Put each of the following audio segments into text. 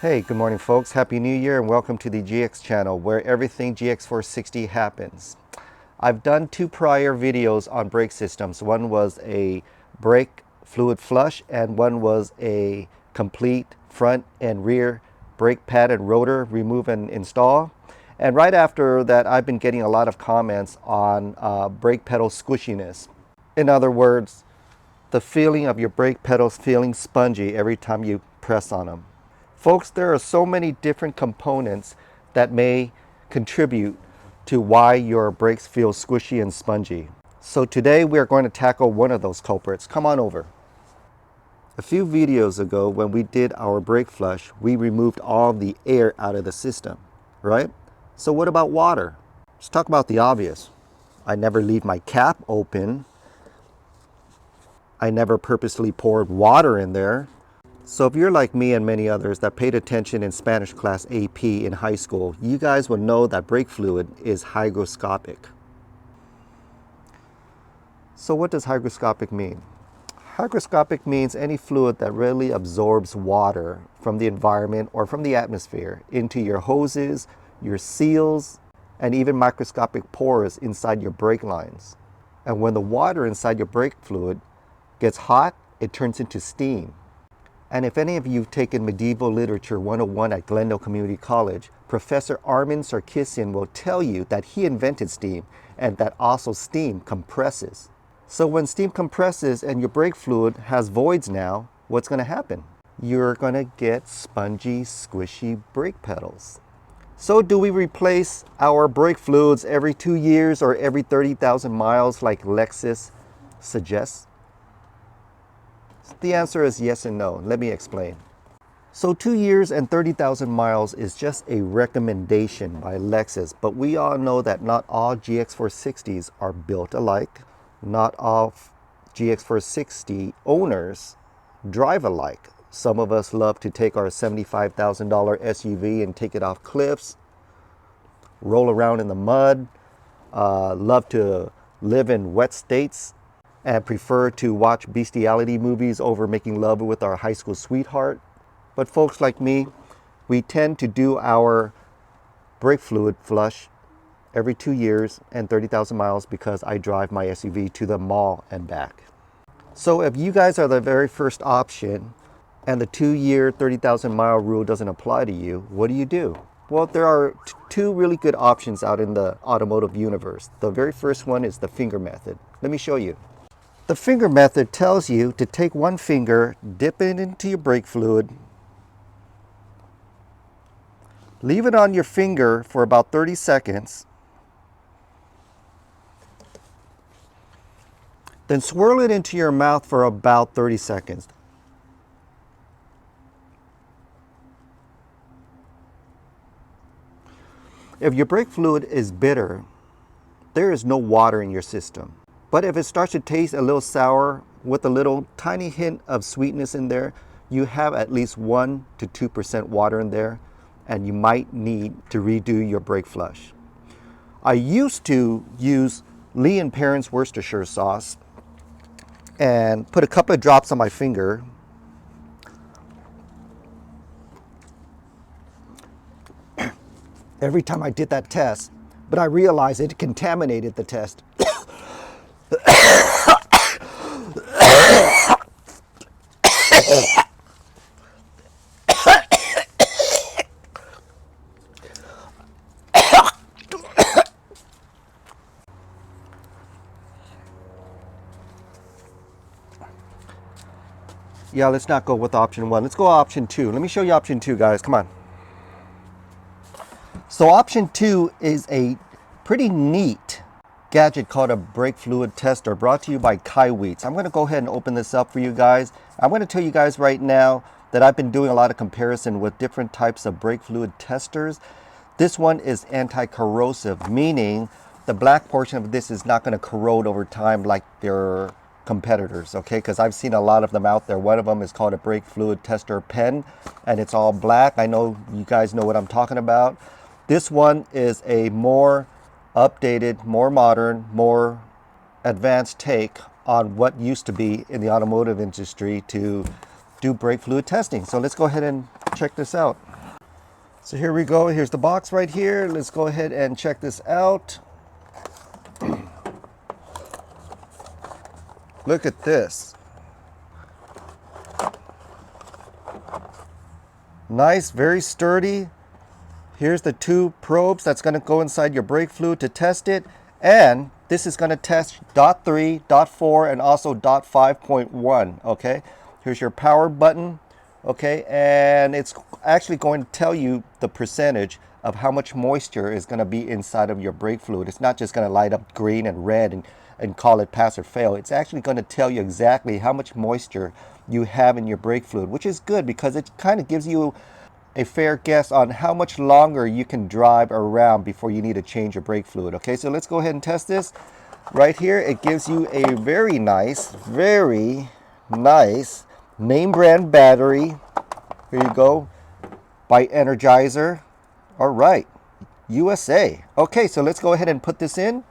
Hey, good morning folks. Happy New Year and welcome to the GX channel where everything GX460 happens. I've done two prior videos on brake systems. One was a brake fluid flush and one was a complete front and rear brake pad and rotor remove and install. And right after that, I've been getting a lot of comments on brake pedal squishiness. In other words, the feeling of your brake pedals feeling spongy every time you press on them. Folks, there are so many different components that may contribute to why your brakes feel squishy and spongy. So today we are going to tackle one of those culprits. Come on over. A few videos ago when we did our brake flush, we removed all the air out of the system, right? So what about water? Let's talk about the obvious. I never leave my cap open. I never purposely poured water in there. So if you're like me and many others that paid attention in Spanish class AP in high school, you guys would know that brake fluid is hygroscopic. So what does hygroscopic mean? Hygroscopic means any fluid that readily absorbs water from the environment or from the atmosphere into your hoses, your seals, and even microscopic pores inside your brake lines. And when the water inside your brake fluid gets hot, it turns into steam. And if any of you have taken Medieval Literature 101 at Glendale Community College, Professor Armin Sarkisian will tell you that he invented steam and that also steam compresses. So when steam compresses and your brake fluid has voids now, what's going to happen? You're going to get spongy, squishy brake pedals. So do we replace our brake fluids every 2 years or every 30,000 miles like Lexus suggests? The answer is yes and no. Let me explain. So 2 years and 30,000 miles is just a recommendation by Lexus, but we all know that not all GX460s are built alike. Not all GX460 owners drive alike. Some of us love to take our $75,000 SUV and take it off cliffs, roll around in the mud, love to live in wet states, and prefer to watch bestiality movies over making love with our high school sweetheart. But folks like me, we tend to do our brake fluid flush every 2 years and 30,000 miles because I drive my SUV to the mall and back. So if you guys are the very first option and the 2 year, 30,000 mile rule doesn't apply to you, what do? Well, there are two really good options out in the automotive universe. The very first one is the finger method. Let me show you. The finger method tells you to take one finger, dip it into your brake fluid, leave it on your finger for about 30 seconds, then swirl it into your mouth for about 30 seconds. If your brake fluid is bitter, there is no water in your system. But if it starts to taste a little sour with a little tiny hint of sweetness in there, you have at least 1% to 2% water in there, and you might need to redo your brake flush. I used to use Lee & Perrins Worcestershire sauce and put a couple of drops on my finger. Every time I did that test, but I realized it contaminated the test. Yeah, let's not go with option one. Let's go option two. Let me show you option two, guys. Come on. So option two is a pretty neat gadget called a brake fluid tester, brought to you by KAIWEETS. I'm going to go ahead and open this up for you guys. I'm going to tell you guys right now that I've been doing a lot of comparison with different types of brake fluid testers. This one is anti-corrosive, meaning the black portion of this is not going to corrode over time like their competitors, okay? Because I've seen a lot of them out there. One of them is called a brake fluid tester pen, and it's all black. I know you guys know what I'm talking about. This one is a more updated, more modern, more advanced take on what used to be in the automotive industry to do brake fluid testing. So let's go ahead and check this out. So here we go. Here's the box right here. Let's go ahead and check this out. Look at this. Nice, very sturdy. Here's the two probes that's going to go inside your brake fluid to test it. And this is going to test dot 3, dot 4, and also dot 5.1. Okay, here's your power button. Okay, and it's actually going to tell you the percentage of how much moisture is going to be inside of your brake fluid. It's not just going to light up green and red and call it pass or fail. It's actually going to tell you exactly how much moisture you have in your brake fluid, which is good because it kind of gives you a fair guess on how much longer you can drive around before you need to change your brake fluid. Okay, so let's go ahead and test this. Right here, it gives you a very nice name brand battery. Here you go, by Energizer. All right, USA. Okay, so let's go ahead and put this in.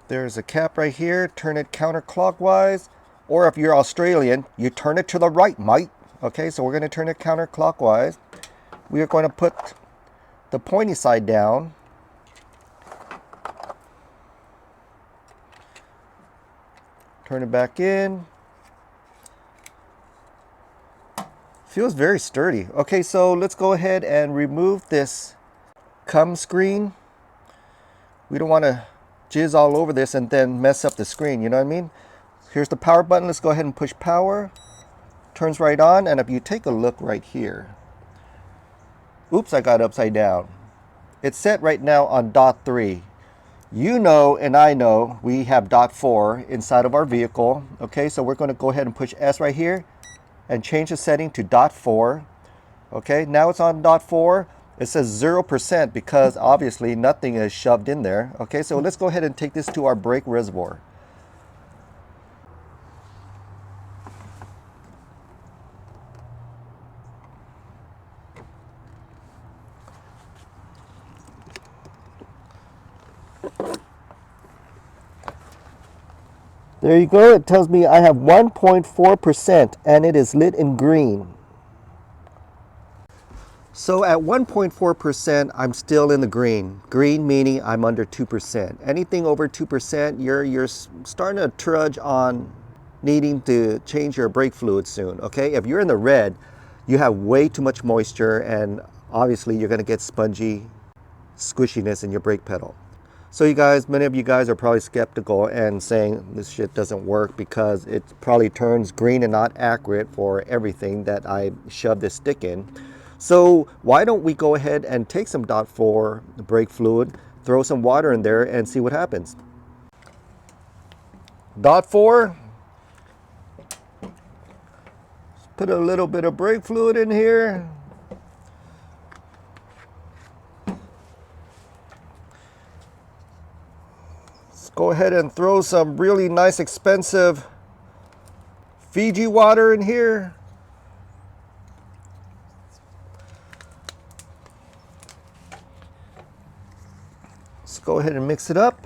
There's a cap right here. Turn it counterclockwise, or if you're Australian, you turn it to the right, mate. Okay, so we're going to turn it counterclockwise. We are going to put the pointy side down. Turn it back in. Feels very sturdy. Okay, so let's go ahead and remove this cum screen. We don't want to jizz all over this and then mess up the screen, you know what I mean? Here's the power button. Let's go ahead and push power. Turns right on, and if you take a look right here, oops, I got it upside down. It's set right now on dot 3. You know, and I know, we have dot 4 inside of our vehicle. Okay, so we're going to go ahead and push S right here and change the setting to dot 4. Okay, now it's on dot 4. It says 0% because obviously nothing is shoved in there. Okay, so let's go ahead and take this to our brake reservoir. There you go. It tells me I have 1.4% and it is lit in green. So at 1.4%, I'm still in the green. Green meaning I'm under 2%. Anything over 2%, you're starting to trudge on needing to change your brake fluid soon. Okay, if you're in the red, you have way too much moisture and obviously you're going to get spongy squishiness in your brake pedal. So you guys, many of you guys are probably skeptical and saying this shit doesn't work because it probably turns green and not accurate for everything that I shoved this stick in. So why don't we go ahead and take some dot 4 brake fluid, throw some water in there and see what happens. Dot 4. Put a little bit of brake fluid in here. Go ahead and throw some really nice expensive Fiji water in here. Let's go ahead and mix it up.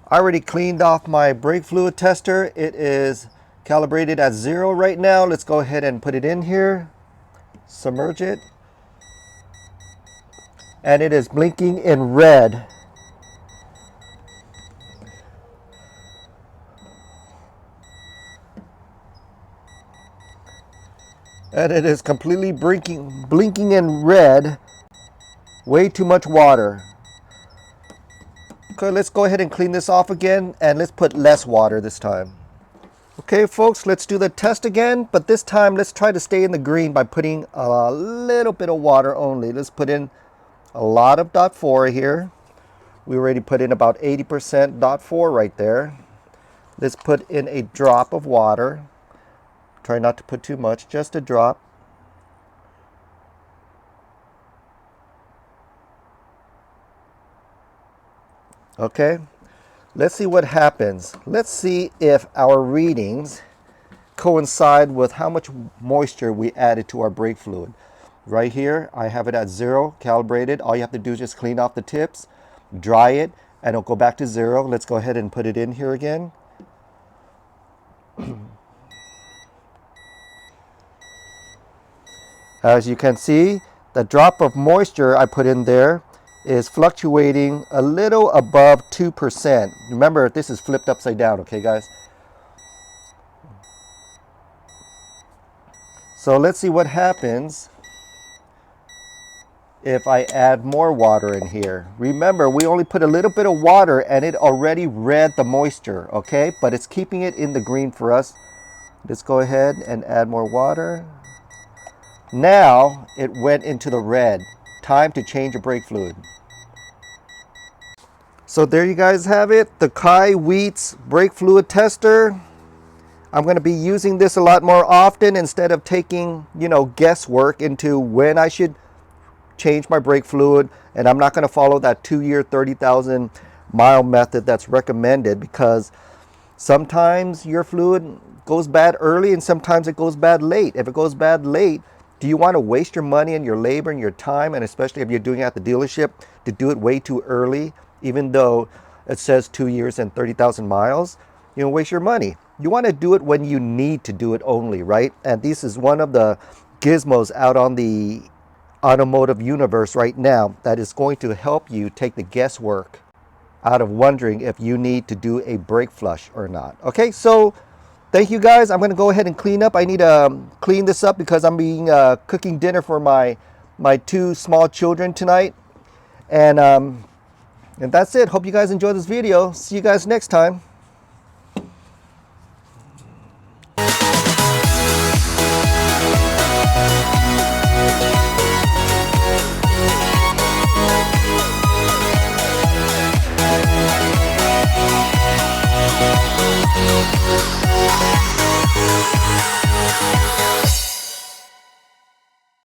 I already cleaned off my brake fluid tester. It is calibrated at 0 right now. Let's go ahead and put it in here. Submerge it. And it is blinking in red. And it is completely blinking in red. Way too much water. Okay, let's go ahead and clean this off again and let's put less water this time. Okay folks, let's do the test again, but this time let's try to stay in the green by putting a little bit of water only. Let's put in a lot of dot 4 here. We already put in about 80% dot 4 right there. Let's put in a drop of water. Try not to put too much, just a drop. Okay, let's see what happens. Let's see if our readings coincide with how much moisture we added to our brake fluid. Right here, I have it at 0, calibrated. All you have to do is just clean off the tips, dry it, and it'll go back to 0. Let's go ahead and put it in here again. As you can see, the drop of moisture I put in there is fluctuating a little above 2%. Remember, this is flipped upside down, okay guys? So let's see what happens if I add more water in here. Remember, we only put a little bit of water and it already read the moisture, okay? But it's keeping it in the green for us. Let's go ahead and add more water. Now it went into the red. Time to change your brake fluid. So there you guys have it, the KAIWEETS brake fluid tester. I'm going to be using this a lot more often instead of taking, guesswork into when I should change my brake fluid. And I'm not going to follow that 2-year, 30,000 mile method that's recommended, because sometimes your fluid goes bad early and sometimes it goes bad late. If it goes bad late, do you want to waste your money and your labor and your time, and especially if you're doing it at the dealership, to do it way too early, even though it says 2 years and 30,000 miles? Waste your money. You want to do it when you need to do it only, right? And this is one of the gizmos out on the automotive universe right now that is going to help you take the guesswork out of wondering if you need to do a brake flush or not. Okay, so thank you guys. I'm going to go ahead and clean up. I need to clean this up because I'm cooking dinner for my 2 small children tonight. And that's it. Hope you guys enjoyed this video. See you guys next time.